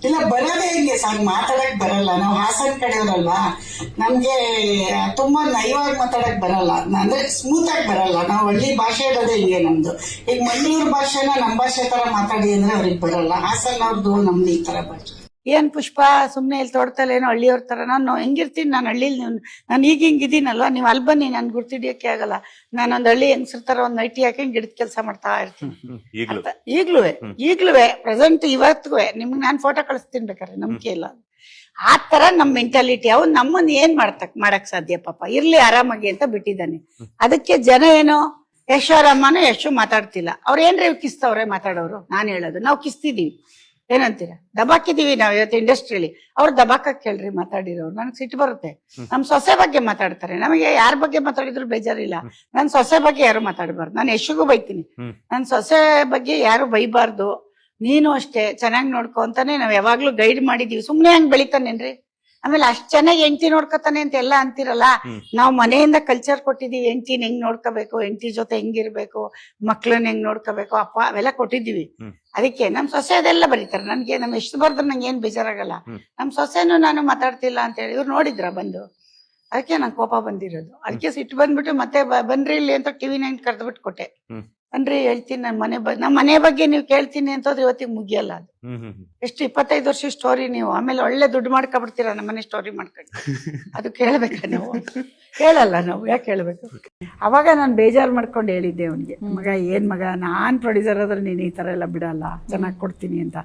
ಇಲ್ಲ ಬರೋದೇ ಹಿಂಗೆ ಸರ್, ಮಾತಾಡಕ್ ಬರಲ್ಲ. ನಾವು ಹಾಸನ್ ಕಡೆಯವರಲ್ವಾ, ನಮ್ಗೆ ತುಂಬಾ ನಯವಾಗಿ ಮಾತಾಡಕ್ ಬರಲ್ಲ, ಅಂದ್ರೆ ಸ್ಮೂತ್ ಆಗಿ ಬರಲ್ಲ. ನಾವು ಹಳ್ಳಿ ಭಾಷೆ ಇರೋದೇ ಹಿಂಗೆ ನಮ್ದು. ಈಗ ಮಂಗಳೂರು ಭಾಷೆನ ನಮ್ಮ ಭಾಷೆ ತರ ಮಾತಾಡಿ ಅಂದ್ರೆ ಅವ್ರಿಗೆ ಬರಲ್ಲ. ಹಾಸನ್ ಅವ್ರದ್ದು ನಮ್ದು ಈ ತರ ಭಾಷೆ. ಏನ್ ಪುಷ್ಪ ಸುಮ್ನೆ ಇಲ್ಲಿ ತೋಡ್ತಲ್ಲೇನೋ ಹಳ್ಳಿಯವ್ರ ತರ ನಾನು ಹೆಂಗಿರ್ತೀನಿ, ನಾನು ಹಳ್ಳಿಲಿ ನಾನು ಈಗ ಹಿಂಗಿದ್ದೀನಲ್ವಾ, ನೀವು ಅಲ್ಲಿ ಬನ್ನಿ ನನ್ ಗುರ್ತಿಡಿಯಕ್ಕೆ ಆಗಲ್ಲ. ನಾನೊಂದ್ ಹಳ್ಳಿ ಹೆಂಗಸರ್ ತರ ಒಂದ್ ನೈಟಿ ಹಾಕಿ ಗಿಡದ ಕೆಲಸ ಮಾಡ್ತಾ ಇರ್ತೀನಿ ಈಗ್ಲೂ ಪ್ರೆಸೆಂಟ್ ಇವತ್ತಿಗೂ. ನಿಮ್ಗೆ ನಾನ್ ಫೋಟೋ ಕಳಿಸ್ತೀನಿ ಬೇಕಾದ್ರೆ, ನಂಬಿಕೆ ಇಲ್ಲ. ಆ ತರ ನಮ್ ಮೆಂಟಾಲಿಟಿ. ಅವ್ ನಮ್ಮನ್ನ ಏನ್ ಮಾಡಕ್ ಸಾಧ್ಯ, ಪಾಪ ಇರ್ಲಿ ಆರಾಮಾಗಿ ಅಂತ ಬಿಟ್ಟಿದ್ದಾನೆ. ಅದಕ್ಕೆ ಜನ ಏನೋ ಯಶೋರಮ್ಮನೂ ಯಶು ಮಾತಾಡ್ತಿಲ್ಲ, ಅವ್ರ ಏನ್ರಿ ಕಿಸ್ತವ್ರೆ ಮಾತಾಡೋರು. ನಾನ್ ಹೇಳೋದು ನಾವು ಕಿಸ್ತಿದೀವಿ, ಏನಂತೀರಾ, ದಬಾಕಿದೀವಿ ನಾವ್ ಇವತ್ತು ಇಂಡಸ್ಟ್ರಿಯಲ್ಲಿ. ಅವ್ರು ದಬಾಕಕ್ ಕೇಳ್ರಿ ಮಾತಾಡಿರೋರು. ನನಗ್ ಸಿಟ್ಟು ಬರುತ್ತೆ. ನಮ್ ಸೊಸೆ ಬಗ್ಗೆ ಮಾತಾಡ್ತಾರೆ, ನಮಗೆ ಯಾರ ಬಗ್ಗೆ ಮಾತಾಡಿದ್ರು ಬೇಜಾರಿಲ್ಲ. ನನ್ ಸೊಸೆ ಬಗ್ಗೆ ಯಾರು ಮಾತಾಡಬಾರ್ದು. ನಾನು ಯಶುಗೂ ಬೈತೀನಿ, ನನ್ ಸೊಸೆ ಬಗ್ಗೆ ಯಾರು ಬೈಬಾರ್ದು. ನೀನು ಅಷ್ಟೇ ಚೆನ್ನಾಗಿ ನೋಡ್ಕೊ ಅಂತಾನೆ ನಾವ್ ಯಾವಾಗ್ಲೂ ಗೈಡ್ ಮಾಡಿದೀವಿ. ಸುಮ್ನೆ ಹಂಗ್ ಬೆಳಿತಾನೇನ್ರಿ. ಆಮೇಲೆ ಅಷ್ಟ್ ಚೆನ್ನಾಗಿ ಹೆಂಡತಿ ನೋಡ್ಕೊತಾನೆ ಅಂತ ಎಲ್ಲ ಅಂತಿರಲ್ಲ. ನಾವ್ ಮನೆಯಿಂದ ಕಲ್ಚರ್ ಕೊಟ್ಟಿದೀವಿ, ಹೆಂಡತಿನ ಹೆಂಗ್ ನೋಡ್ಕೋಬೇಕು, ಹೆಂಡತಿ ಜೊತೆ ಹೆಂಗಿರ್ಬೇಕು, ಮಕ್ಳನ್ನ ಹೆಂಗ್ ನೋಡ್ಕೋಬೇಕು, ಅಪ್ಪ ಅವೆಲ್ಲ ಕೊಟ್ಟಿದೀವಿ. ಅದಕ್ಕೆ ನಮ್ ಸೊಸೆ ಅದೆಲ್ಲ ಬರೀತಾರೆ. ನನ್ಗೆ ನಮ್ ಎಷ್ಟು ಬರ್ದ್ರೆ ನಂಗೆ ಏನ್ ಬೇಜಾರಾಗಲ್ಲ. ನಮ್ ಸೊಸೆನು ನಾನು ಮಾತಾಡ್ತಿಲ್ಲ ಅಂತ ಹೇಳಿ ಇವ್ರು ನೋಡಿದ್ರ ಬಂದು, ಅದಕ್ಕೆ ನಂಗೆ ಕೋಪ ಬಂದಿರೋದು. ಅದಕ್ಕೆ ಸಿಟ್ಟು ಬಂದ್ಬಿಟ್ಟು ಮತ್ತೆ ಬನ್ರಿ ಇಲ್ಲಿ ಅಂತ TV9 ಕರೆದ್ಬಿಟ್ಟು ಕೊಟ್ಟೆ. ಬನ್ರಿ ಹೇಳ್ತೀನಿ, ನಮ್ಮ ಮನೆ ಬಗ್ಗೆ ನೀವು ಕೇಳ್ತೀನಿ ಅಂತಂದ್ರೆ ಇವತ್ತಿಗೆ ಮುಗಿಯಲ್ಲ ಅದು. ಎಷ್ಟು 25 ವರ್ಷ ಸ್ಟೋರಿ ನೀವು, ಆಮೇಲೆ ಒಳ್ಳೆ ದುಡ್ಡು ಮಾಡ್ಕೊಬಿಡ್ತೀರಾ ನಮ್ಮ ಮನೆ ಸ್ಟೋರಿ ಮಾಡ್ಕೊಂಡು. ಅದು ಕೇಳ್ಬೇಕ ನೀವು? ಕೇಳಲ್ಲ ನಾವು, ಯಾಕೆ ಕೇಳ್ಬೇಕು? ಅವಾಗ ನಾನು ಬೇಜಾರು ಮಾಡ್ಕೊಂಡು ಹೇಳಿದ್ದೆ ಅವನಿಗೆ, ಮಗ ಏನ್ ಮಗ, ನಾನ್ ಪ್ರೊಡ್ಯೂಸರ್ ಆದ್ರೆ ನೀನ್ ಈ ತರ ಎಲ್ಲ ಬಿಡಲ್ಲ, ಚೆನ್ನಾಗಿ ಕೊಡ್ತೀನಿ ಅಂತ.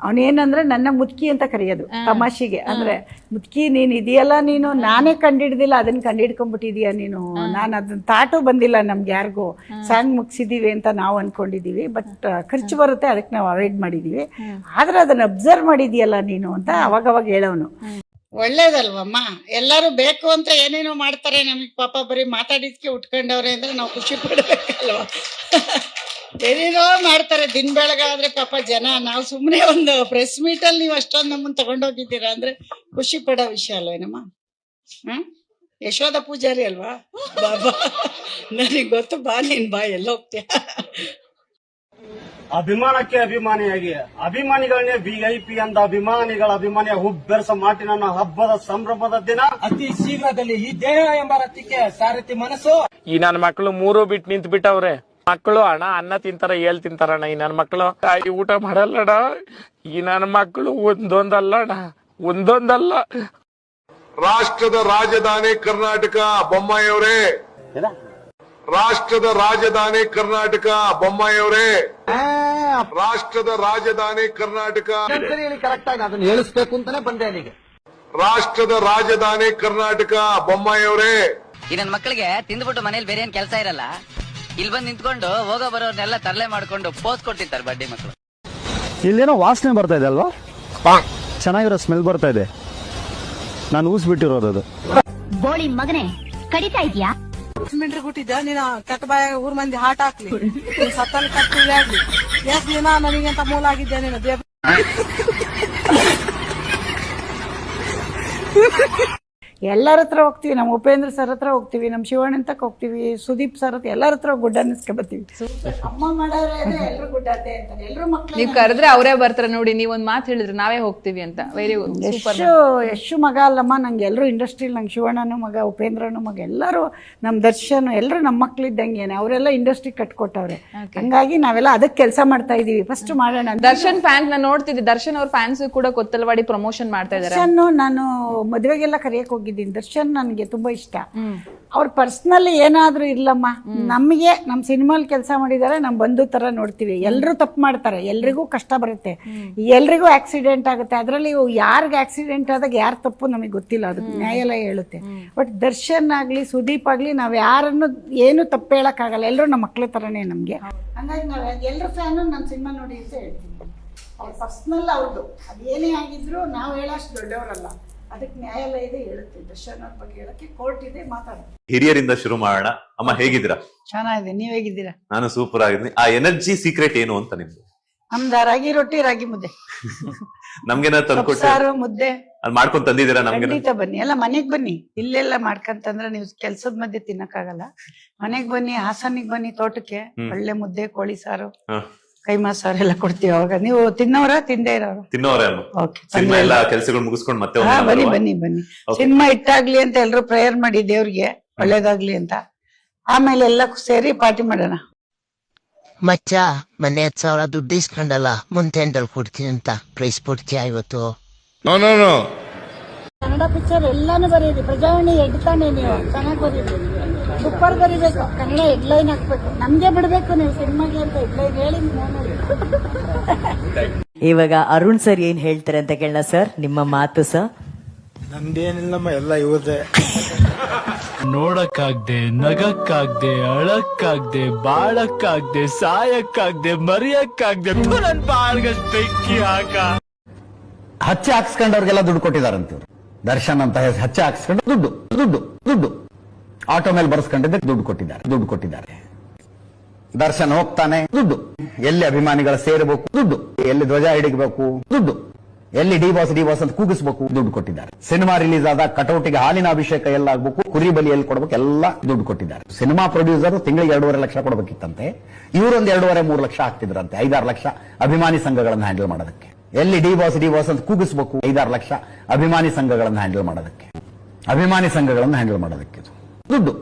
ಅವನೇನಂದ್ರೆ ನನ್ನ ಮುದ್ಕಿ ಅಂತ ಕರೆಯೋದು ತಮಾಷೆಗೆ. ಅಂದ್ರೆ ಮುದ್ಕಿ ನೀನ್ ಇದೆಯಲ್ಲ, ನೀನು ನಾನೇ ಕಂಡಿಡ್ದಿಲ್ಲ ಅದನ್ನ ಕಂಡಿಡ್ಕೊಂಡ್ಬಿಟ್ಟಿದೀಯ ನೀನು. ನಾನು ಅದನ್ನ ತಾಟು ಬಂದಿಲ್ಲ ನಮ್ಗೆ ಯಾರಿಗೂ. ಸಾಂಗ್ ಮುಗಿಸಿದೀವಿ ಅಂತ ನಾವು ಅನ್ಕೊಂಡಿದೀವಿ, ಬಟ್ ಖರ್ಚು ಬರುತ್ತೆ ಅದಕ್ಕೆ ನಾವು ಅವಾಯ್ಡ್ ಮಾಡಿದೀವಿ. ಆದ್ರೆ ಅದನ್ನ ಅಬ್ಸರ್ವ್ ಮಾಡಿದೀಯಲ್ಲ ನೀನು ಅಂತ ಅವಾಗವಾಗ ಹೇಳೋನು. ಒಳ್ಳೇದಲ್ವಮ್ಮ, ಎಲ್ಲರೂ ಬೇಕು ಅಂತ ಏನೇನೋ ಮಾಡ್ತಾರೆ, ನಮಗ್ ಪಾಪ ಬರೀ ಮಾತಾಡಿದ್ಕೆ ಉಟ್ಕೊಂಡವ್ರೆ ಅಂದ್ರೆ ನಾವು ಖುಷಿ ಪಡ್ಬೇಕಲ್ವ. ಏನೇನೋ ಮಾಡ್ತಾರೆ ದಿನ ಬೆಳಗಾದ್ರೆ ಪಾಪ ಜನ. ನಾವು ಸುಮ್ಮನೆ ಒಂದು ಪ್ರೆಸ್ ಮೀಟ್ ಅಲ್ಲಿ ನೀವು ಅಷ್ಟೊಂದು ನಮ್ಮನ್ನ ತಗೊಂಡೋಗಿದ್ದೀರಾ ಅಂದ್ರೆ ಖುಷಿ ಪಡೋ ವಿಷಯ ಅಲ್ವೇನಮ್ಮ. ಯಶೋಧ ಪೂಜಾರಿ ಅಲ್ವಾ ಬಾಬಾ, ನನಗ್ ಗೊತ್ತು, ಬಾ ನೀನ್ ಬಾ, ಎಲ್ಲ ಹೋಗ್ತೀಯ. ಅಭಿಮಾನಕ್ಕೆ ಅಭಿಮಾನಿಯಾಗಿ ಅಭಿಮಾನಿಗಳನ್ನೇ VIP ಅಂದ ಅಭಿಮಾನಿಗಳ ಅಭಿಮಾನಿಯ ಹುಬ್ಬೆರಸ ಮಾಟಿನ ಹಬ್ಬದ ಸಂಭ್ರಮದ ದಿನ ಅತಿ ಶೀಘ್ರದಲ್ಲಿ ಈ ದೇಹ ಎಂಬ ರಥಕ್ಕೆ ಸಾರಥಿ ಮನಸ್ಸು. ಈ ನನ್ನ ಮಕ್ಕಳು 3 ಬಿಟ್ಟು ನಿಂತು ಬಿಟ್ಟವ್ರೆ. ಮಕ್ಕಳು ಅಣ್ಣ ಅನ್ನ ತಿಂತಾರ, ಏಳ್ ತಿಂತಾರಣ್ಣ. ಈ ನನ್ನ ಮಕ್ಕಳು ಊಟ ಮಾಡಲ್ಲಣ್ಣ. ಈ ನನ್ನ ಮಕ್ಕಳು ಒಂದೊಂದಲ್ಲ. ರಾಷ್ಟ್ರದ ರಾಜಧಾನಿ ಕರ್ನಾಟಕ ಬೊಮ್ಮಾಯಿಯವರೇ, ರಾಷ್ಟ್ರದ ರಾಜಧಾನಿ ಕರ್ನಾಟಕ ಬೊಮ್ಮಾಯಿಯವರೇ, ರಾಷ್ಟ್ರದ ರಾಜಧಾನಿ ಕರ್ನಾಟಕ. ಕರೆಕ್ಟ್ ಆಗಿ ಅದನ್ನ ಹೇಳಿಸ್ಬೇಕು ಅಂತಾನೆ ಬಂದೆ ಅಲ್ಲಿಗೆ. ರಾಷ್ಟ್ರದ ರಾಜಧಾನಿ ಕರ್ನಾಟಕ ಬೊಮ್ಮಾಯಿಯವರೇ. ಈ ನನ್ನ ಮಕ್ಕಳಿಗೆ ತಿಂದ್ಬಿಟ್ಟು ಮನೇಲಿ ಬೇರೆ ಏನ್ ಕೆಲಸ ಇರಲ್ಲ, ಇಲ್ಲಿ ಬಂದು ನಿಂತ್ಕೊಂಡು ಹೋಗೋ ಬರೋರ್ನೆಲ್ಲ ತರಲೆ ಮಾಡ್ಕೊಂಡು ಪೋಸ್ ಕೊಡ್ತಿರ್ತಾರೆ ಬಡ್ಡಿ ಮಕ್ಕಳು. ಇಲ್ಲೇನೋ ವಾಸನೆ ಬರ್ತಾ ಇದೆ ಅಲ್ವಾ, ಚೆನ್ನಾಗಿರೋ ಸ್ಮೆಲ್ ಬರ್ತಾ ಇದೆ. ನಾನು ಊಸ್ಬಿಟ್ಟಿರೋದು ಅದು. ಬೋಳಿ ಮಗನೇ ಕಡಿತಾ ಇದೀಯಾ? ಸಿಮೆಂಟ್ರಿ ಗುಟ್ಟಿದ್ದ ನೀನ ಕೆಟ್ಟ ಬಾಯ ಊರ್ ಮಂದಿ ಹಾಟ್ ಹಾಕ್ಲಿ, ಸತ್ತಲ್ಲಿ ಕಟ್ಟಿ ಆಗ್ಲಿ, ಎಸ್ ದಿನ ನನಗೆಂತ ಮೂಲ ಆಗಿದ್ದೆ ನೀನು. ಎಲ್ಲರ ಹತ್ರ ಹೋಗ್ತೀವಿ, ನಮ್ಮ ಉಪೇಂದ್ರ ಸರ್ ಹತ್ರ ಹೋಗ್ತೀವಿ, ನಮ್ಮ ಶಿವಣ್ಣ ತಕ್ಕ ಹೋಗ್ತೀವಿ, ಸುದೀಪ್ ಸರ್ ಹತ್ರ, ಎಲ್ಲರ ಹತ್ರ ಗುಡ್ಡ ಅನ್ನಿಸ್ಕೊಬತ್ತೀವಿ. ಅಮ್ಮ ಮಾಡೋರೆ ಎಲ್ಲರೂ ಗುಡ್ಡಾತೆ ಅಂತಾರೆ, ಎಲ್ಲರೂ ಮಕ್ಕಳು. ನೀವ್ ಕರೆದ್ರೆ ಅವರೇ ಬರ್ತಾರೆ ನೋಡಿ. ನೀವ್ ಒಂದ್ ಮಾತು ಹೇಳಿದ್ರೆ ನಾವೇ ಹೋಗ್ತೀವಿ ಅಂತ. Very super. ಯಶು ಮಗ ಅಲ್ಲಮ್ಮ, ನಂಗೆ ಎಲ್ಲರೂ ಇಂಡಸ್ಟ್ರಿಲ್, ನಂಗೆ ಶಿವಣ್ಣನು ಮಗ, ಉಪೇಂದ್ರನು ಮಗ, ಎಲ್ಲರೂ ನಮ್ ದರ್ಶನ್, ಎಲ್ಲರೂ ನಮ್ಮ ಮಕ್ಳಿದ್ದಂಗೇನೆ. ಅವರೆಲ್ಲ ಇಂಡಸ್ಟ್ರಿ ಕಟ್ಕೊಟ್ಟವ್ರೆ. ಹಂಗಾಗಿ ನಾವೆಲ್ಲ ಅದಕ್ಕೆ ಕೆಲಸ ಮಾಡ್ತಾ ಇದೀವಿ. ಫಸ್ಟ್ ಮಾಡೋಣ. ದರ್ಶನ್ ಫ್ಯಾನ್ಸ್ ನಾನು ನೋಡ್ತಿದ್ದೆ, ದರ್ಶನ್ ಅವ್ರ ಫ್ಯಾನ್ಸ್ ಕೂಡ ಕೊತ್ತಲವಾಡಿ ಪ್ರಮೋಷನ್ ಮಾಡ್ತಾ ಇದಾರೆ. ನಾನು ಮದುವೆಗೆಲ್ಲ ಕರೆಯಕ್ ಹೋಗಿದ್ದೀನಿ. ದರ್ಶನ್ ನನಗೆ ತುಂಬಾ ಇಷ್ಟ. ಅವ್ರ ಪರ್ಸನಲ್ ಏನಾದ್ರೂ ಇರ್ಲಮ್ಮ, ನಮಗೆ ನಮ್ ಸಿನಿಮಾಲ್ ಕೆಲಸ ಮಾಡಿದಾರೆ, ನಮ್ ಬಂಧು ತರ ನೋಡ್ತೀವಿ. ಎಲ್ರು ತಪ್ಪು ಮಾಡ್ತಾರೆ, ಎಲ್ರಿಗೂ ಕಷ್ಟ ಬರುತ್ತೆ, ಎಲ್ರಿಗೂ ಆಕ್ಸಿಡೆಂಟ್ ಆಗುತ್ತೆ. ಅದ್ರಲ್ಲಿ ಯಾರಿಗ ಆಕ್ಸಿಡೆಂಟ್ ಆದಾಗ ಯಾರು ತಪ್ಪು ನಮಗೆ ಗೊತ್ತಿಲ್ಲ, ಅದಕ್ಕೆ ನ್ಯಾಯಾಲಯ ಹೇಳುತ್ತೆ. ಬಟ್ ದರ್ಶನ್ ಆಗ್ಲಿ ಸುದೀಪ್ ಆಗ್ಲಿ ನಾವ್ ಯಾರನ್ನು ಏನು ತಪ್ಪು ಹೇಳಕ್ ಆಗಲ್ಲ, ಎಲ್ರು ನಮ್ಮ ಮಕ್ಳ ತರನೇ ನಮ್ಗೆ. ಹಂಗಾಗಿ ನಾವ್ ಎಲ್ರ ಫ್ಯಾನು ನಮ್ ಸಿನಿಮಾ ನೋಡಿ ಅಂತ ಹೇಳ್ತೀವಿ. ಅವ್ರ ಪರ್ಸನಲ್ ಅವ್ರದ್ದು ಅದೇನೇ ಆಗಿದ್ರು ನಾವು ಹೇಳೋಷ್ಟು ದೊಡ್ಡವರಲ್ಲ, ಅದಕ್ಕೆ ನ್ಯಾಯಾಲಯ ಇದೆ ಹೇಳುತ್ತೆ. ದರ್ಶನ್ ಅವ್ರ ಬಗ್ಗೆ ಹೇಳಕ್ಕೆ ಕೋರ್ಟ್ ಇದೆ, ಮಾತಾಡುತ್ತೆ. ಹಿರಿಯರಿಂದ ಶುರು ಮಾಡೋಣ. ಅಮ್ಮ ಹೇಗಿದ್ದೀರಾ? ಚೆನ್ನಾಗಿದೆ, ನೀವ್ ಹೇಗಿದ್ದೀರಾ? ನಾನು ಸೂಪರ್ ಆಗಿದ್ದೀನಿ. ಆ ಎನರ್ಜಿ ಸೀಕ್ರೆಟ್ ಏನು ಅಂತ ನಿಮ್ದು? ನಮ್ದ ರಾಗಿ ರೊಟ್ಟಿ, ರಾಗಿ ಮುದ್ದೆ. ನಮ್ಗೇನ ತಂದ್ಕೊಟ್ಟು ಸಾರು ಮುದ್ದೆ ಅಲ್ಲಿ ಮಾಡ್ಕೊಂಡ್ ತಂದಿದ್ದೀರಾ? ನಮ್ಗೆ ಖಂಡಿತ ಬನ್ನಿ, ಎಲ್ಲ ಮನೆಗ್ ಬನ್ನಿ. ಇಲ್ಲೆಲ್ಲ ಮಾಡ್ಕಂತಂದ್ರೆ ನೀವು ಕೆಲ್ಸದ ಮಧ್ಯೆ ತಿನ್ನಕ್ಕಾಗಲ್ಲ. ಮನೆಗ್ ಬನ್ನಿ, ಹಾಸನಿಗೆ ಬನ್ನಿ, ತೋಟಕ್ಕೆ. ಒಳ್ಳೆ ಮುದ್ದೆ, ಕೋಳಿ ಸಾರು, ಕೈಮಾ ಸಾರು ಎಲ್ಲ ಕೊಡ್ತೀವಿ ಅವಾಗ. ನೀವು ತಿನ್ನೋರ ತಿಂದೇ ಇರೋರು? ತಿನ್ನೋರೇ ಓಕೆ, ಸಿನಿಮಾ ಎಲ್ಲ ಕೆಲ್ಸಗಳು ಮುಗಿಸ್ಕೊಂಡು ಮತ್ತೆ ಹಾ, ಒಂದಿನ ಬನ್ನಿ ಬರುವ? ಬನ್ನಿ ಬನ್ನಿ. Okay. ಸಿನಿಮಾ ಇಟ್ಟಾಗ್ಲಿ ಅಂತ ಎಲ್ರು ಪ್ರೇಯರ್ ಮಾಡಿ ದೇವ್ರಿಗೆ ಒಳ್ಳೇದಾಗ್ಲಿ ಅಂತ. ಆಮೇಲೆ ಎಲ್ಲ ಸೇರಿ ಪಾರ್ಟಿ ಮಾಡೋಣ. ಮಚ್ಚ ಮೊನ್ನೆ 10,000 ದುಡ್ಡು ಇಸ್ಕೊಂಡಲ್ಲ, ಮುಂತೆಂಡಲ್ ಕೊಡ್ತೀನಿ ಅಂತ ಪ್ರೈಸ್ ಕೊಡ್ತೀಯ ಇವತ್ತು? ಕನ್ನಡ ಪಿಕ್ಚರ್ ಎಲ್ಲಾನು ಬರೀರಿ. ಪ್ರಜಾವಾಣಿ ಎಡ್ತಾನೆ ನೀವು ಚೆನ್ನಾಗಿ ಬರೀರಿ, ಸೂಪರ್ ಬರೀಬೇಕು. ಕನ್ನಡ ಹೆಡ್ಲೈನ್ ಹಾಕ್ಬೇಕು, ನಮ್ಗೆ ಬಿಡ್ಬೇಕು ನೀವು ಸಿನಿಮಾಗೆ ಅಂತ ಹೆಡ್ಲೈನ್ ಹೇಳಿ ಇವಾಗ ಅರುಣ್ ಸರ್ ಏನ್ ಹೇಳ್ತಾರೆ ಅಂತ ಕೇಳೋಣ ಸರ್, ನಿಮ್ಮ ಮಾತು ಸರ್. ನಮ್ದೇನಿಲ್ಲಮ್ಮ, ಎಲ್ಲ ಇವ್ರದೇ. ನೋಡಕ್ಕಾಗ್ದೆ, ನಗಕ್ಕಾಗ್ದೆ, ಅಳಕ್ಕಾಗ್ದೆ, ಬಾಳಕ್ಕಾಗ್ದೆ, ಸಾಯಕ್ಕಾಗ್ದೆ, ಮರಿಯಕ್ಕಾಗ್ದೆ, ನನ್ ಬಾಳ್ಗಷ್ಟು ಬೆಂಕಿ ಹಾಕ. ಹಚ್ಚೆ ಹಾಕ್ಸ್ಕೊಂಡವ್ರಿಗೆಲ್ಲ ದುಡ್ಡು ಕೊಟ್ಟಿದಾರಂತ. ದರ್ಶನ್ ಅಂತ ಹಚ್ಚೆ ಹಾಕ್ಸ್ಕೊಂಡು ದುಡ್ಡು ದುಡ್ಡು ದುಡ್ಡು ಆಟೋ ಮೇಲೆ ಬರ್ಸ್ಕೊಂಡಿದ್ದಕ್ಕೆ ದುಡ್ಡು ಕೊಟ್ಟಿದ್ದಾರೆ. ದರ್ಶನ್ ಹೋಗ್ತಾನೆ, ದುಡ್ಡು. ಎಲ್ಲಿ ಅಭಿಮಾನಿಗಳ ಸೇರಬೇಕು, ದುಡ್ಡು. ಎಲ್ಲಿ ಧ್ವಜ ಹಿಡಿಬೇಕು, ದುಡ್ಡು. ಎಲ್ಲಿ ಡಿ ಬಾಸ್ ಅಂತ ಕೂಗಿಸ್ಬೇಕು, ದುಡ್ಡು ಕೊಟ್ಟಿದ್ದಾರೆ. ಸಿನಿಮಾ ರಿಲೀಸ್ ಆದ ಕಟೌಟಿಗೆ ಹಾಲಿನ ಅಭಿಷೇಕ ಎಲ್ಲ ಆಗ್ಬೇಕು, ಕುರಿ ಬಲಿ ಎಲ್ಲಿ ಕೊಡ್ಬೇಕು, ಎಲ್ಲ ದುಡ್ಡು ಕೊಟ್ಟಿದ್ದಾರೆ. ಸಿನಿಮಾ ಪ್ರೊಡ್ಯೂಸರ್ ತಿಂಗಳಿಗೆ 2.5 ಲಕ್ಷ ಕೊಡ್ಬೇಕಿತ್ತಂತೆ, ಇವರೊಂದು 2.5-3 ಲಕ್ಷ ಹಾಕ್ತಿದ್ರಂತೆ 5-6 ಲಕ್ಷ ಅಭಿಮಾನಿ ಸಂಘಗಳನ್ನು ಹ್ಯಾಂಡಲ್ ಮಾಡೋದಕ್ಕೆ. ಎಲ್ಲಿ ಡಿ ಬಾಸ್ ಅಂತ ಕೂಗಿಸ್ಬೇಕು, 5-6 ಲಕ್ಷ ಅಭಿಮಾನಿ ಸಂಘಗಳನ್ನು ಹ್ಯಾಂಡಲ್ ಮಾಡೋದಕ್ಕೆ ದುಡ್ಡು.